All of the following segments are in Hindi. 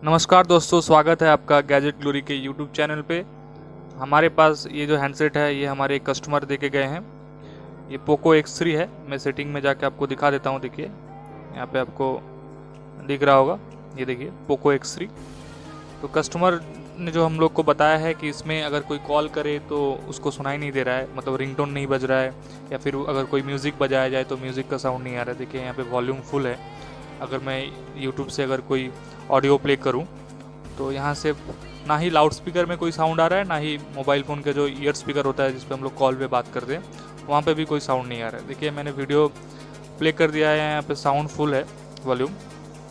नमस्कार दोस्तों, स्वागत है आपका गैजेट ग्लोरी के यूट्यूब चैनल पे। हमारे पास ये जो हैंडसेट है ये हमारे एक कस्टमर दे के गए हैं। ये पोको X3 है। मैं सेटिंग में जाके आपको दिखा देता हूँ। देखिए यहाँ पे आपको दिख रहा होगा, ये देखिए पोको X3। तो कस्टमर ने जो हम लोग को बताया है कि इसमें अगर कोई कॉल करे तो उसको सुनाई नहीं दे रहा है, मतलब रिंगटोन नहीं बज रहा है, या फिर अगर कोई म्यूज़िक बजाया जाए तो म्यूज़िक का साउंड नहीं आ रहा है। देखिए यहाँ पे वॉल्यूम फुल है। अगर मैं यूट्यूब से अगर कोई ऑडियो प्ले करूं तो यहाँ से ना ही लाउड स्पीकर में कोई साउंड आ रहा है, ना ही मोबाइल फ़ोन का जो ईयर स्पीकर होता है जिस पे हम लोग कॉल पे बात करते हैं वहाँ पे भी कोई साउंड नहीं आ रहा है। देखिए मैंने वीडियो प्ले कर दिया है, यहाँ पे साउंड फुल है वॉल्यूम,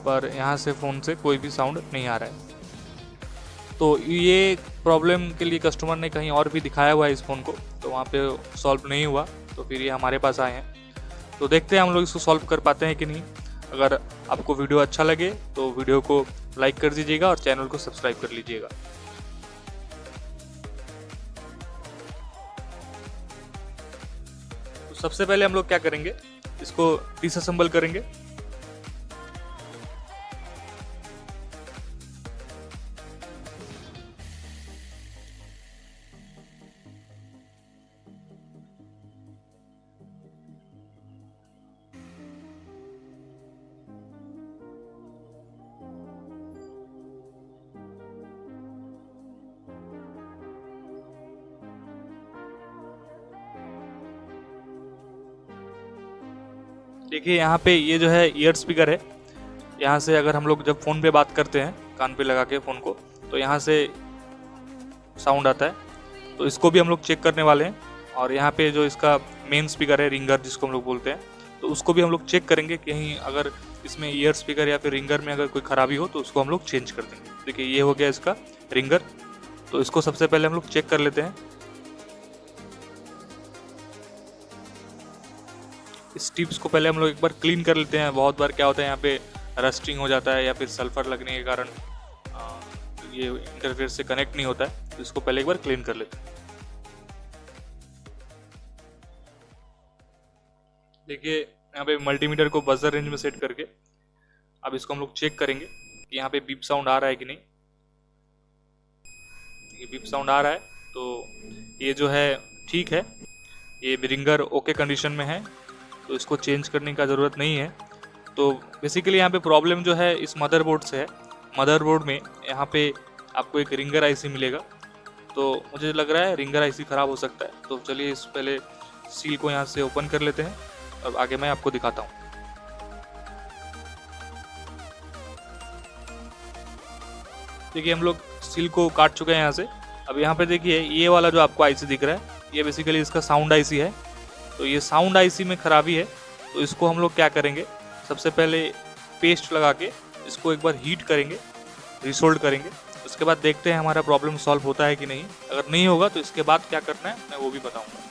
पर यहाँ से फ़ोन से कोई भी साउंड नहीं आ रहा है। तो ये प्रॉब्लम के लिए कस्टमर ने कहीं और भी दिखाया हुआ है इस फ़ोन को, तो वहाँ पे सॉल्व नहीं हुआ, तो फिर ये हमारे पास आए हैं। तो देखते हैं हम लोग इसको सॉल्व कर पाते हैं कि नहीं। अगर आपको वीडियो अच्छा लगे तो वीडियो को लाइक कर दीजिएगा और चैनल को सब्सक्राइब कर लीजिएगा। तो सबसे पहले हम लोग क्या करेंगे, इसको डिसअसेंबल करेंगे। देखिए यहाँ पे ये जो है ईयर स्पीकर है। यहाँ से अगर हम लोग जब फ़ोन पे बात करते हैं कान पे लगा के फ़ोन को, तो यहाँ से साउंड आता है। तो इसको भी हम लोग चेक करने वाले हैं। और यहाँ पे जो इसका मेन स्पीकर है, रिंगर जिसको हम लोग बोलते हैं, तो उसको भी हम लोग चेक करेंगे। कहीं अगर इसमें ईयर स्पीकर या फिर रिंगर में अगर कोई ख़राबी हो तो उसको हम लोग चेंज कर देंगे। देखिए ये हो गया इसका रिंगर। तो इसको सबसे पहले हम लोग चेक कर लेते हैं। इस टिप्स को पहले हम लोग एक बार क्लीन कर लेते हैं। बहुत बार क्या होता है, यहाँ पे रस्टिंग हो जाता है या फिर सल्फर लगने के कारण ये इंटरफेस से कनेक्ट नहीं होता है। तो इसको पहले एक बार क्लीन कर लेते हैं। देखिए यहाँ पे मल्टीमीटर को बजर रेंज में सेट करके अब इसको हम लोग चेक करेंगे कि यहाँ पे बीप साउंड आ रहा है कि नहीं। ये बीप साउंड आ रहा है तो ये जो है ठीक है, ये रिंगर ओके कंडीशन में है, तो इसको चेंज करने का ज़रूरत नहीं है। तो बेसिकली यहाँ पे प्रॉब्लम जो है इस मदरबोर्ड से है। मदरबोर्ड में यहाँ पे आपको एक रिंगर आईसी मिलेगा, तो मुझे लग रहा है रिंगर आईसी ख़राब हो सकता है। तो चलिए इस पहले सील को यहाँ से ओपन कर लेते हैं और आगे मैं आपको दिखाता हूँ। देखिए हम लोग सील को काट चुके हैं यहाँ से। अब यहाँ पे देखिए ये वाला जो आपको आईसी दिख रहा है, ये बेसिकली इसका साउंड आईसी है। तो ये साउंड आईसी में ख़राबी है, तो इसको हम लोग क्या करेंगे, सबसे पहले पेस्ट लगा के इसको एक बार हीट करेंगे, रिसोल्ड करेंगे। उसके बाद देखते हैं हमारा प्रॉब्लम सॉल्व होता है कि नहीं। अगर नहीं होगा तो इसके बाद क्या करना है मैं वो भी बताऊंगा।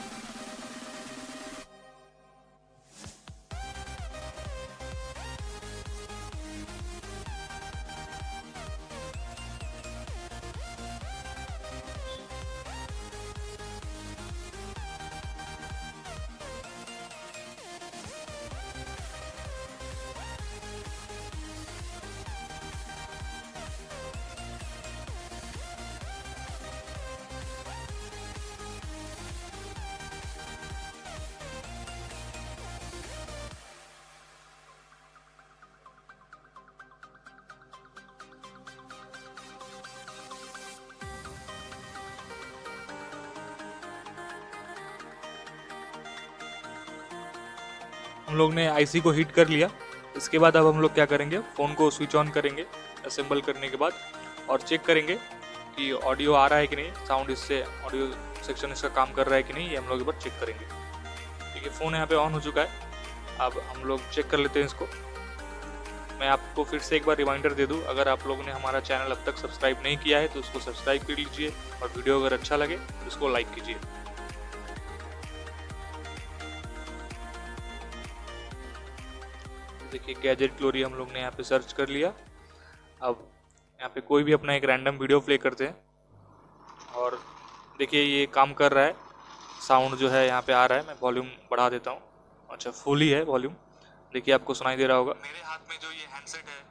हम लोग ने आईसी को हीट कर लिया। इसके बाद अब हम लोग क्या करेंगे, फ़ोन को स्विच ऑन करेंगे असेंबल करने के बाद, और चेक करेंगे कि ऑडियो आ रहा है कि नहीं, साउंड इससे ऑडियो सेक्शन इसका काम कर रहा है कि नहीं, ये हम लोग एक बार चेक करेंगे। देखिए फ़ोन यहाँ पे ऑन हो चुका है। अब हम लोग चेक कर लेते हैं इसको। मैं आपको फिर से एक बार रिमाइंडर दे दूं, अगर आप लोगों ने हमारा चैनल अब तक सब्सक्राइब नहीं किया है तो उसको सब्सक्राइब कर लीजिए, और वीडियो अगर अच्छा लगे तो इसको लाइक कीजिए। देखिए गैजेट ग्लोरी हम लोग ने यहाँ पे सर्च कर लिया। अब यहाँ पे कोई भी अपना एक रैंडम वीडियो प्ले करते हैं, और देखिए ये काम कर रहा है। साउंड जो है यहाँ पे आ रहा है। मैं वॉल्यूम बढ़ा देता हूँ। अच्छा फुल ही है वॉल्यूम। देखिए आपको सुनाई दे रहा होगा। मेरे हाथ में जो ये हैंडसेट है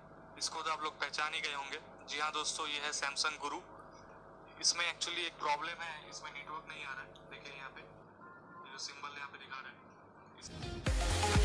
इसको तो आप लोग पहचान ही गए होंगे। जी हाँ दोस्तों, ये है सैमसंग गुरु। इसमें एक्चुअली एक प्रॉब्लम है, इसमें नेटवर्क नहीं आ रहा है। देखिए यहाँ पे ये जो सिंबल यहाँ पे दिखा रहा है